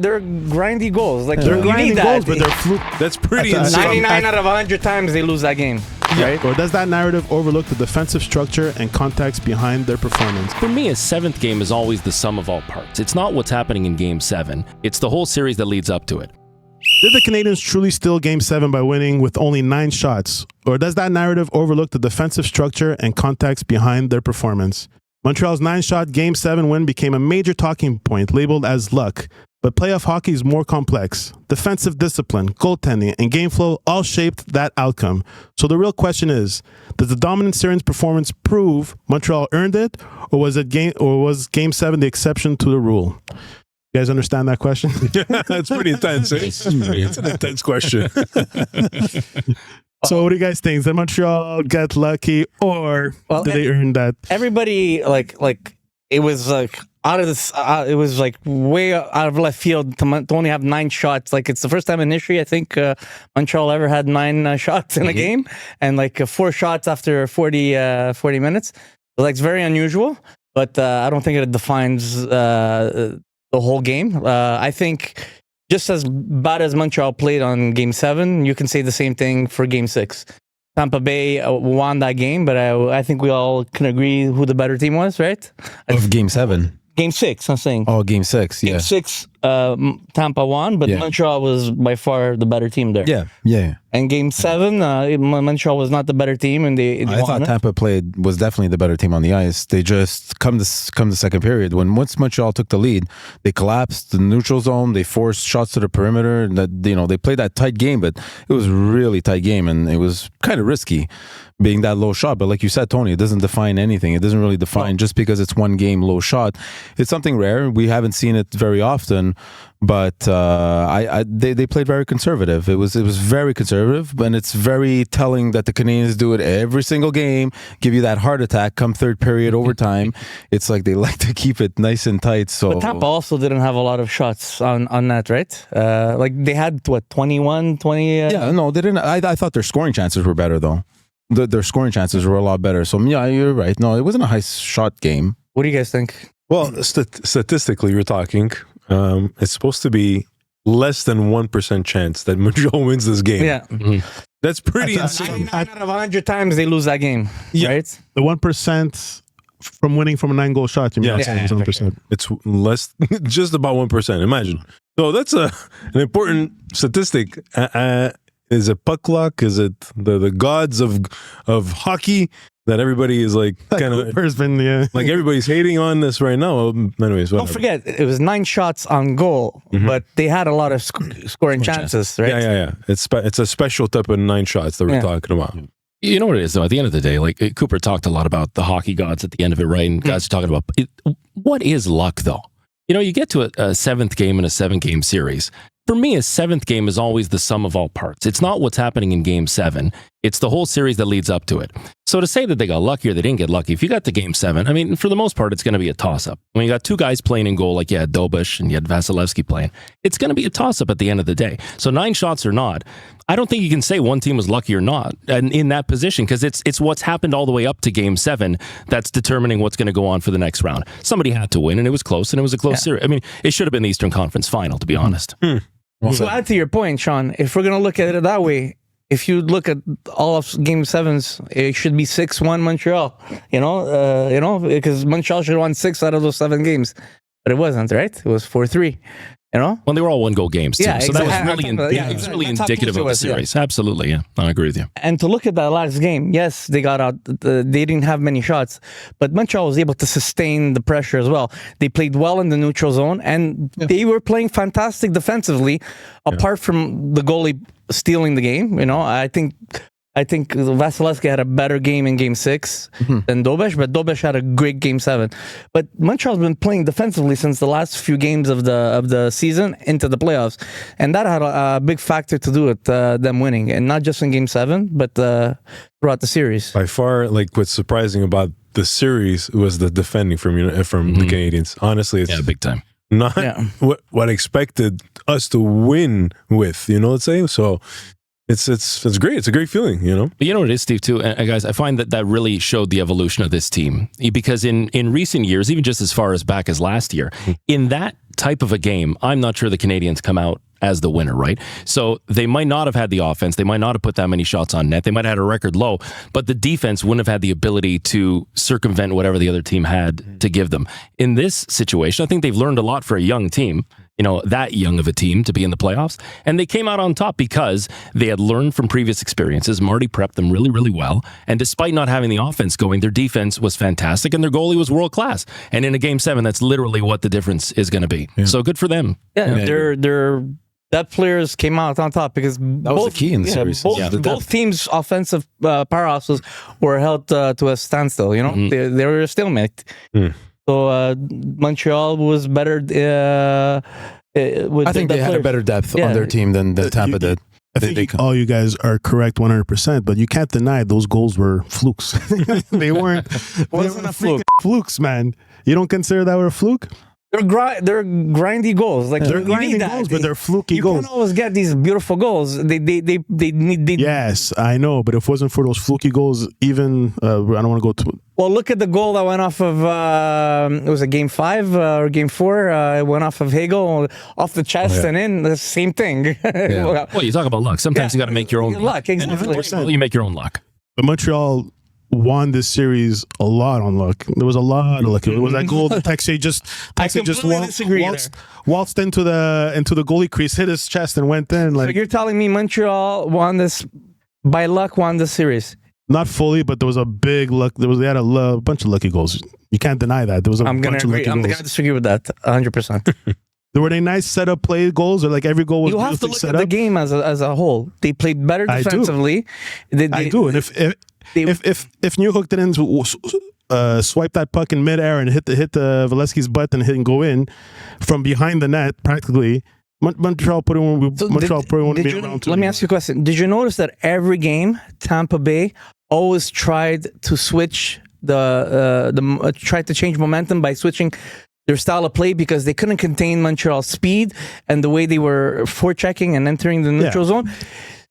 They're grindy goals. Like They're you grinding need that. goals, but they're fluke. That's pretty insane. 99 out of 100 times they lose that game. Right? Or does that narrative overlook the defensive structure and context behind their performance? For me, a seventh game is always the sum of all parts. It's not what's happening in Game 7. It's the whole series that leads up to it. Did the Canadiens truly steal Game 7 by winning with only 9 shots? Or does that narrative overlook the defensive structure and context behind their performance? Montreal's 9-shot Game 7 win became a major talking point labeled as luck. But playoff hockey is more complex. Defensive discipline, goaltending, and game flow all shaped that outcome. So the real question is, does the dominant series performance prove Montreal earned it, or was Game 7 the exception to the rule? You guys understand that question? That's pretty intense. It's an intense question. So what do you guys think? Did Montreal get lucky, or did they earn that? Everybody like it was like out of this. It was like way out of left field to only have 9 shots. Like it's the first time in history I think Montreal ever had 9 shots in a game, and like 4 shots after 40 minutes. So, like it's very unusual, but I don't think it defines the whole game. I think just as bad as Montreal played on Game 7, you can say the same thing for Game 6. Tampa Bay won that game, but I think we all can agree who the better team was, right? Of Game 7. Game 6, I'm saying. Oh, Game 6, yeah. Game 6, Tampa won, but Montreal was by far the better team there. Yeah. And Game 7, Montreal was not the better team, and they I thought Tampa was definitely the better team on the ice. They just come the second period, once Montreal took the lead, they collapsed the neutral zone. They forced shots to the perimeter. They played that tight game, but it was a really tight game, and it was kind of risky being that low shot. But like you said, Tony, it doesn't define anything. It doesn't really define just because it's one game low shot. It's something rare. We haven't seen it very often. But they played very conservative. It was very conservative, and it's very telling that the Canadiens do it every single game. Give you that heart attack come third period overtime. It's like they like to keep it nice and tight. So, but Tampa also didn't have a lot of shots on that, right? Like they had 21, 20. Yeah, no, they didn't. I thought their scoring chances were better though. Their scoring chances were a lot better. So yeah, you're right. No, it wasn't a high shot game. What do you guys think? Well, statistically, you're talking. It's supposed to be less than 1% chance that Montreal wins this game. Yeah. Mm-hmm. That's pretty insane. 99 out of 100 times they lose that game, right? The 1% from winning from a 9-goal shot. You mean 1%. It's less, just about 1%. Imagine. So that's an important statistic. Is it puck luck? Is it the gods of hockey that everybody is like kind of like everybody's hating on this right now? Anyways, don't forget it was 9 shots on goal, but they had a lot of scoring chances, right? Yeah. It's a special type of 9 shots that we're talking about. You know what it is, though? At the end of the day, like Cooper talked a lot about the hockey gods at the end of it, right? And guys are talking about what is luck, though? You get to a 7th game in a 7-game series. For me, a 7th game is always the sum of all parts. It's not what's happening in Game 7. It's the whole series that leads up to it. So to say that they got lucky or they didn't get lucky, if you got to Game 7, I mean, for the most part, it's going to be a toss-up. When you got 2 guys playing in goal, like you had Dobesh and you had Vasilevsky playing, it's going to be a toss-up at the end of the day. So 9 shots or not, I don't think you can say one team was lucky or not in that position, because it's what's happened all the way up to Game 7 that's determining what's going to go on for the next round. Somebody had to win, and it was close, and it was a close series. I mean, it should have been the Eastern Conference Final, to be honest. Well, to add to your point, Sean, if we're going to look at it that way, if you look at all of Game 7s, it should be 6-1 Montreal, because Montreal should have won 6 out of those 7 games. But it wasn't, right? It was 4-3, Well, they were all 1-goal games, too. Yeah, so exactly. that was really indicative of the series. Yeah. Absolutely, yeah. I agree with you. And to look at that last game, yes, they got out. They didn't have many shots, but Montreal was able to sustain the pressure as well. They played well in the neutral zone, and they were playing fantastic defensively, apart from the goalie stealing the game. I think Vasilevsky had a better game in Game 6 than Dobesh, but Dobesh had a great Game 7. But Montreal's been playing defensively since the last few games of the season into the playoffs, and that had a big factor to do with them winning, and not just in Game 7, but throughout the series. By far, like what's surprising about the series was the defending from the Canadiens. Honestly, it's big time. Not what I expected us to win with. Let's say so. It's great. It's a great feeling, But you know what it is, Steve, too? Guys, I find that really showed the evolution of this team. Because in recent years, even just as far as back as last year, in that type of a game, I'm not sure the Canadiens come out as the winner, right? So they might not have had the offense. They might not have put that many shots on net. They might have had a record low, but the defense wouldn't have had the ability to circumvent whatever the other team had to give them. In this situation, I think they've learned a lot for a young team, that young of a team to be in the playoffs. And they came out on top because they had learned from previous experiences. Marty prepped them really, really well. And despite not having the offense going, their defense was fantastic and their goalie was world class. And in a game 7, that's literally what the difference is going to be. Yeah. So good for them. Yeah, they're that players came out on top because that was the key in the series. Both teams' offensive powerhouses were held to a standstill. They were a stalemate. So Montreal was better. I think they had a better depth on their team than Tampa did. I think all you guys are correct 100%, but you can't deny those goals were flukes. They weren't. Wasn't a fluke. Flukes, man. You don't consider that were a fluke? They're grindy goals. Like they're grinding goals, but they're fluky goals. You can't always get these beautiful goals. They need. Yes, I know, but if it wasn't for those fluky goals, even I don't want to go to. Well, look at the goal that went off of. It was a game 5 or game 4. It went off of Hagel, off the chest and in. The same thing. Well, you talk about luck. Sometimes you got to make your own luck. Exactly. You make your own luck. But Montreal won this series a lot on luck. There was a lot of luck. It was that goal that Texier just waltzed into the goalie crease, hit his chest, and went in. So you're telling me Montreal won this by luck? Won the series? Not fully, but there was a big luck. They had a bunch of lucky goals. You can't deny that. There was a bunch of lucky goals. I'm going to disagree with that 100%. Were they nice setup play goals, or like every goal was? You have to look at the game as a whole. They played better defensively. I do, and if Newhook didn't swipe that puck in midair and hit the Valesky's butt and go in from behind the net, practically, Montreal wouldn't be around. Let me ask you a question. Did you notice that every game Tampa Bay always tried to switch tried to change momentum by switching their style of play because they couldn't contain Montreal's speed and the way they were forechecking and entering the neutral zone?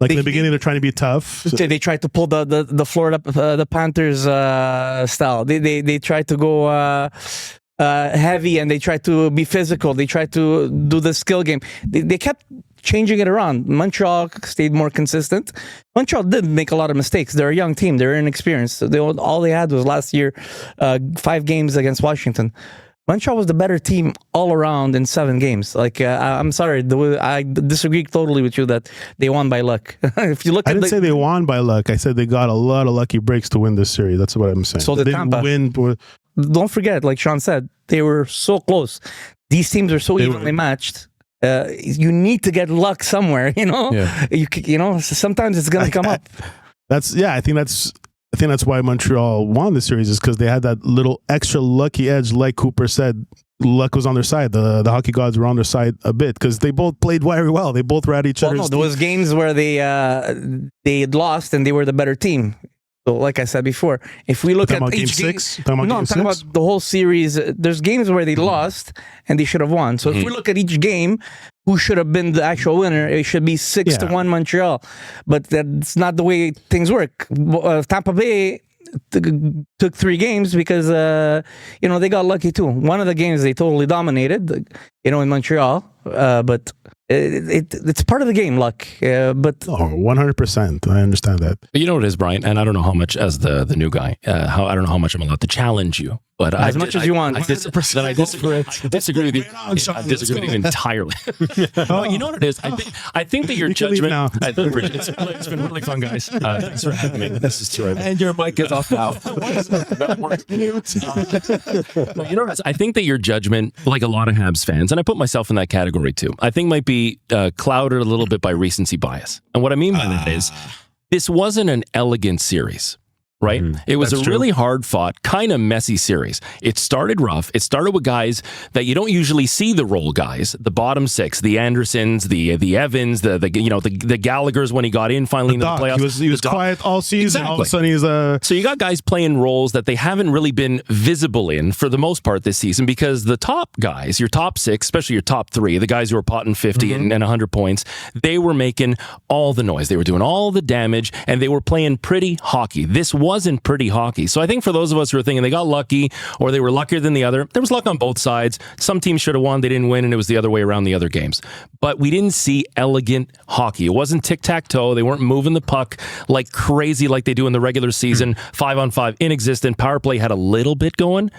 Like in the beginning, they're trying to be tough. They tried to pull the Florida the Panthers style. They tried to go heavy and they tried to be physical. They tried to do the skill game. They kept changing it around. Montreal stayed more consistent. Montreal did make a lot of mistakes. They're a young team. They're inexperienced. All they had was last year 5 games against Washington. Montreal was the better team all around in 7 games. Like I'm sorry, I disagree totally with you that they won by luck. If you look, I didn't say they won by luck. I said they got a lot of lucky breaks to win this series. That's what I'm saying. So they Tampa didn't win. Don't forget, like Sean said, they were so close. These teams are so evenly matched. You need to get luck somewhere. Sometimes it's gonna come up. I think that's why Montreal won the series, is because they had that little extra lucky edge. Like Cooper said, luck was on their side. The hockey gods were on their side a bit because they both played very well. They both were at each other's. There was games where they had lost and they were the better team. So, like I said before, if we look at each game, I'm talking about the whole series. There's games where they lost and they should have won. So if we look at each game, who should have been the actual winner? It should be 6-1 Montreal, but that's not the way things work. Tampa Bay took 3 games because they got lucky too. One of the games they totally dominated, in Montreal, but it's part of the game, luck. But 100%, I understand that. But you know what it is, Brian, and I don't know how much as the new guy, I don't know how much I'm allowed to challenge you. But as much as you want. I disagree with you. I disagree with you entirely. You know what it is? I think that your judgment. It's been really fun, guys. Thanks for having me. This is terrific. And your mic is off now. You know what it is? I think that your judgment, like a lot of Habs fans, and I put myself in that category too, I think might be clouded a little bit by recency bias. And what I mean by that is, this wasn't an elegant series. Right? It was a really hard-fought, kind of messy series. It started rough. It started with guys that you don't usually see the role guys, the bottom 6, the Andersons, the Evans, the Gallaghers when he got in finally into the playoffs. He was quiet all season. Exactly. All of a sudden he's So you got guys playing roles that they haven't really been visible in for the most part this season, because the top guys, your top 6, especially your top 3, the guys who were potting 50 and 100 points, they were making all the noise. They were doing all the damage and they were playing pretty hockey. This wasn't pretty hockey. So I think for those of us who are thinking they got lucky or they were luckier than the other, there was luck on both sides. Some teams should have won, they didn't win, and it was the other way around the other games. But we didn't see elegant hockey. It wasn't tic-tac-toe. They weren't moving the puck like crazy like they do in the regular season. 5-on-5, inexistent. Power play had a little bit going.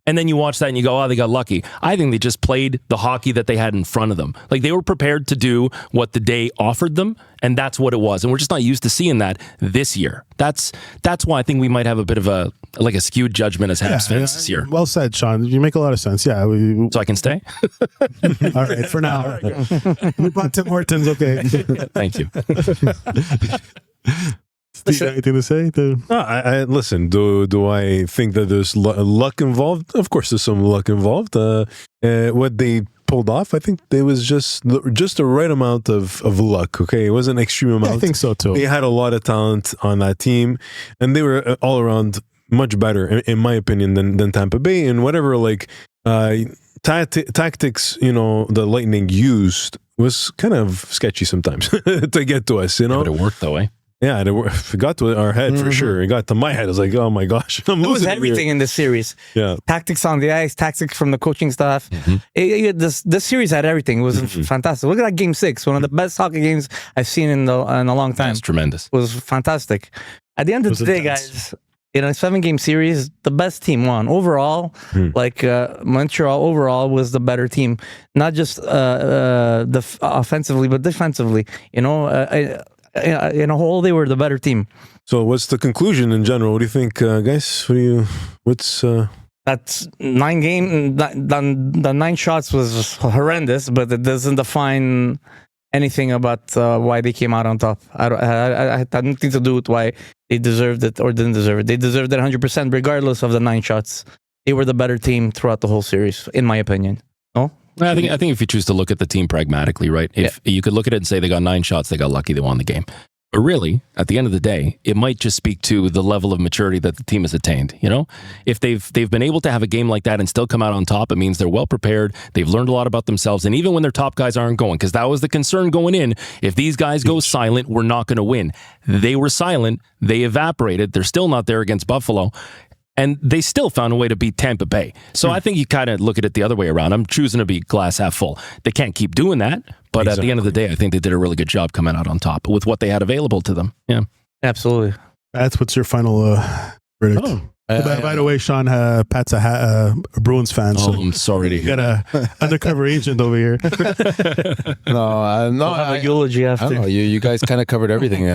And then you watch that and you go, oh, they got lucky. I think they just played the hockey that they had in front of them. Like they were prepared to do what the day offered them, and that's what it was. And we're just not used to seeing that this year. That's why I think we might have a bit of a skewed judgment as Habs fans this year. Well said, Sean. You make a lot of sense. Yeah. So I can stay? All right, for now. We bought Tim Hortons, okay. Thank you. Steve, anything to say? I listen. Do I think that there's luck involved? Of course, there's some luck involved. What they pulled off, I think there was just the right amount of luck. Okay, it wasn't an extreme amount. I think so too. They had a lot of talent on that team, and they were all around much better, in my opinion, than Tampa Bay. And whatever tactics, the Lightning used was kind of sketchy sometimes to get to us. But it worked though, eh? Yeah, it got to our head for sure. It got to my head. I was like, oh my gosh, I'm losing. It was everything in this series. Yeah, tactics on the ice, tactics from the coaching staff. This series had everything. It was fantastic. Look at that Game 6, one of the best hockey games I've seen in a long time. That's tremendous. It was fantastic. At the end of the day, guys, in a 7-game series, the best team won overall. Montreal overall was the better team, not just offensively but defensively. In a whole, they were the better team. So what's the conclusion in general? What do you think, guys? That's 9 game. The 9 shots was horrendous, but it doesn't define anything about why they came out on top. I had nothing to do with why they deserved it or didn't deserve it. They deserved it 100% regardless of the 9 shots. They were the better team throughout the whole series, in my opinion. No? I think if you choose to look at the team pragmatically, right? If you could look at it and say they got 9 shots, they got lucky, they won the game. But really, at the end of the day, it might just speak to the level of maturity that the team has attained. If they've been able to have a game like that and still come out on top, it means they're well prepared. They've learned a lot about themselves, and even when their top guys aren't going, because that was the concern going in. If these guys go silent, we're not going to win. They were silent. They evaporated. They're still not there against Buffalo. And they still found a way to beat Tampa Bay. So I think you kind of look at it the other way around. I'm choosing to be glass half full. They can't keep doing that. But at the end of the day, I think they did a really good job coming out on top with what they had available to them. Yeah, absolutely. What's your final verdict? Oh. By the way, Sean, Pat's a Bruins fan. Oh, So I'm sorry to hear. you got a undercover agent over here. No, Have a eulogy I after. don't know. You guys kind of covered everything.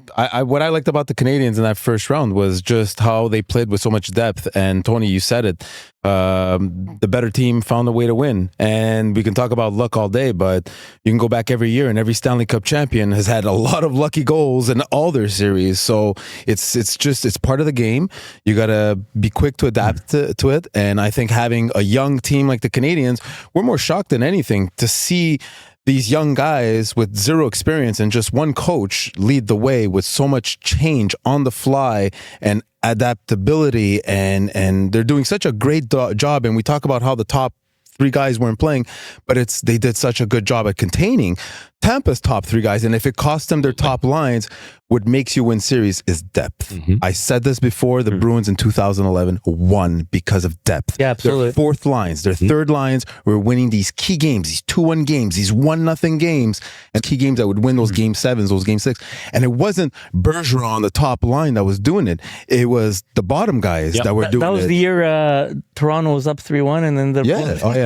What I liked about the Canadiens in that first round was just how they played with so much depth. And Tony, you said it. The better team found a way to win. And we can talk about luck all day, but you can go back every year, and every Stanley Cup champion has had a lot of lucky goals in all their series. So it's part of the game. You got to be quick to adapt to it. And I think having a young team like the Canadiens, we're more shocked than anything to see these young guys with zero experience and just one coach lead the way with so much change on the fly and adaptability, and they're doing such a great job. And we talk about how the top 3 guys weren't playing, but they did such a good job at containing Tampa's top 3 guys. And if it costs them their top lines, what makes you win series is depth. I said this before, the Bruins in 2011 won because of depth. Yeah, absolutely. Their fourth lines, their third lines were winning these key games, these 2-1 games, these 1-0 games, and key games that would win those game 7s, those game 6. And it wasn't Bergeron on the top line that was doing it. It was the bottom guys that were doing it. That was the year Toronto was up 3-1, and then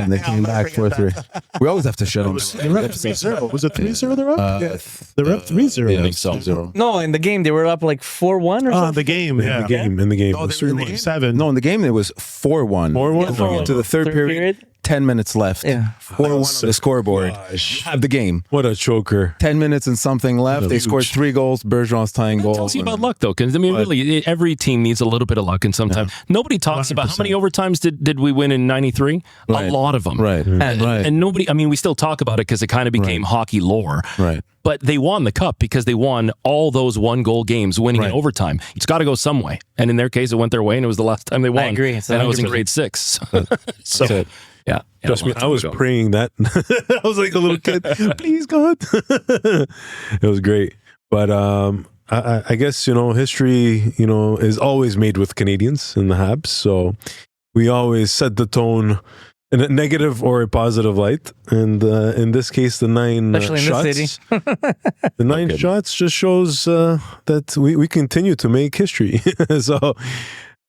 and they came back 4-3. We always have to shut them. Was it 3-0 they're up? They're up 3-0. I think so. No, in the game they were up like 4-1 or something. The game. In the game. Oh, they were in game 7. No, in the game it was 4-1. 4-1? Going into the third period. 10 minutes left. Yeah. 4-1 on the scoreboard. Gosh. Have the game. What a choker. 10 minutes and something left. They scored 3 goals. Bergeron's tying goal. Tells you about luck, though, because really, every team needs a little bit of luck, and sometimes nobody talks about how many overtimes did we win in '93. Right. A lot of them, Right. And nobody. I mean, we still talk about it because it kind of became hockey lore, Right. But they won the cup because they won all those 1-goal games, winning in overtime. It's got to go some way, and in their case, it went their way, and it was the last time they won. I agree. And it was in grade 6. So. Yeah. Trust me, I was praying that. I was like a little kid. Please, God. It was great. But I guess, history, is always made with Canadians in the Habs. So we always set the tone in a negative or a positive light. And in this case, the 9 Especially in shots, this city. the 9 shots just shows that we continue to make history. So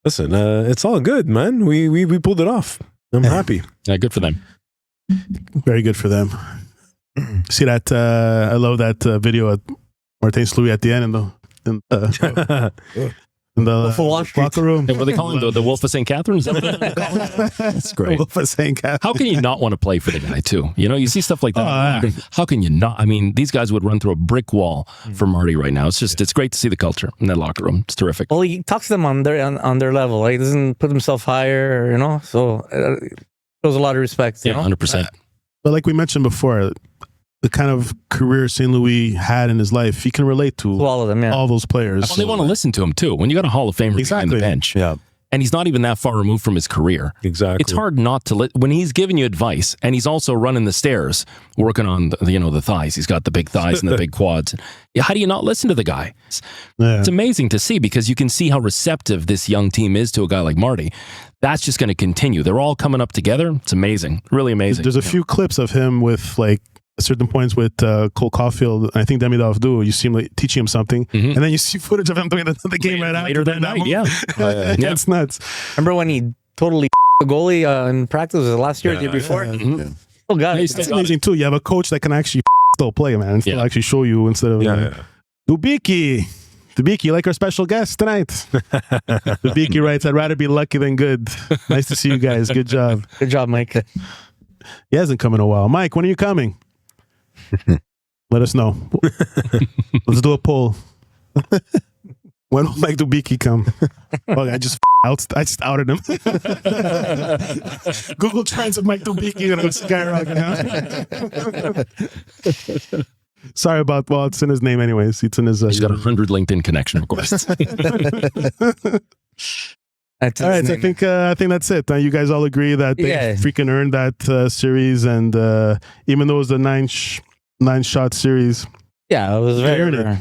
listen, it's all good, man. We pulled it off. I'm happy. Yeah, good for them. Very good for them. See that? I love that video at Martin Louis at the end in the Wall Street. locker room. What do they call him? The Wolf of St. Catherine? Is that what they call him? That's great. Wolf of St. Catherine. How can you not want to play for the guy, too? You see stuff like that. How can you not? I mean, these guys would run through a brick wall for Marty right now. It's great to see the culture in that locker room. It's terrific. Well, he talks to them on their level. Like, he doesn't put himself higher, So shows a lot of respect. Yeah, 100%. But like we mentioned before, the kind of career St. Louis had in his life, he can relate to all of them. Yeah. all those players. Well, they want to listen to him, too. When you got a Hall of Famer behind the bench, Yeah. and he's not even that far removed from his career, Exactly. it's hard not to when he's giving you advice, and he's also running the stairs, working on the thighs. He's got the big thighs and the big quads. How do you not listen to the guy? It's amazing to see, because you can see how receptive this young team is to a guy like Marty. That's just going to continue. They're all coming up together. It's amazing, really amazing. There's a few clips of him with like certain points with Cole Caulfield. I think Demidov do. You see him like, teaching him something, and then you see footage of him doing the game right later after that night. Yeah. yeah, it's nuts. Remember when he totally the goalie in practice? Was it last year or the year before? Oh God, It's amazing too. You have a coach that can actually still play, man, and still actually show you instead of Dubiki, like our special guest tonight. Dubiki writes, "I'd rather be lucky than good." Nice to see you guys. Good job. Good job, Mike. He hasn't come in a while. Mike, when are you coming? Let us know. Let's do a poll. When will Mike Dubiki come? Oh, I just outed him. Google Trends of Mike Dubiki and it's skyrocketing. Sorry about, it's in his name anyways. It's in his. He's got 100 LinkedIn connection requests. All right, I think that's it. You guys all agree that they freaking earned that series, and even though it was a 9-shot series, it was very.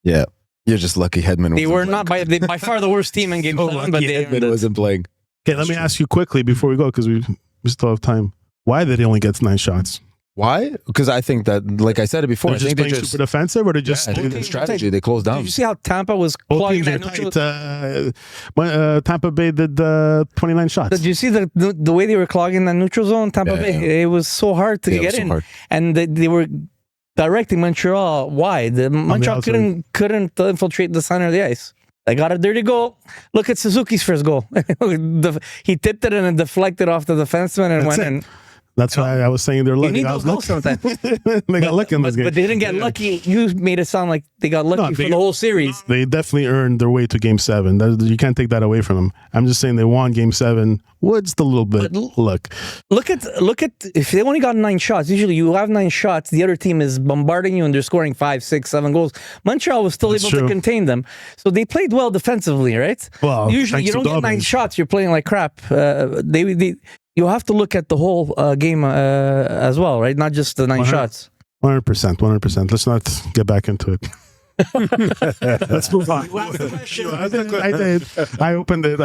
Yeah, you're just lucky Hedman. They were not by far the worst team in Game 7, but Hedman wasn't playing. Okay, let me ask you quickly before we go, because we still have time. Why did they only get 9 shots? Why? Because I think that, like I said it before, They're just playing super defensive, or they're just strategy. They closed down. Did you see how Tampa was clogging that neutral? Tampa Bay did 29 shots. Did you see the way they were clogging that neutral zone? Tampa Bay, it was so hard to get in, and they were directing Montreal wide. Montreal couldn't infiltrate the center of the ice. They got a dirty goal. Look at Suzuki's first goal. He tipped it and it deflected off the defenseman and went in. That's why I was saying they're lucky. You need those goals sometimes. They got lucky in this game. But they didn't get lucky. You made it sound like they got lucky for the whole series. They definitely earned their way to Game 7. You can't take that away from them. I'm just saying they won Game 7 with just a little bit luck. Look at if they only got 9 shots. Usually you have 9 shots. The other team is bombarding you and they're scoring 5, 6, 7 goals. Montreal was still able to contain them. So they played well defensively, right? Well, usually you don't get 9 shots. You're playing like crap. You have to look at the whole game as well, right? Not just the 9 shots. 100%. Let's not get back into it. Let's move on. I did. I opened it.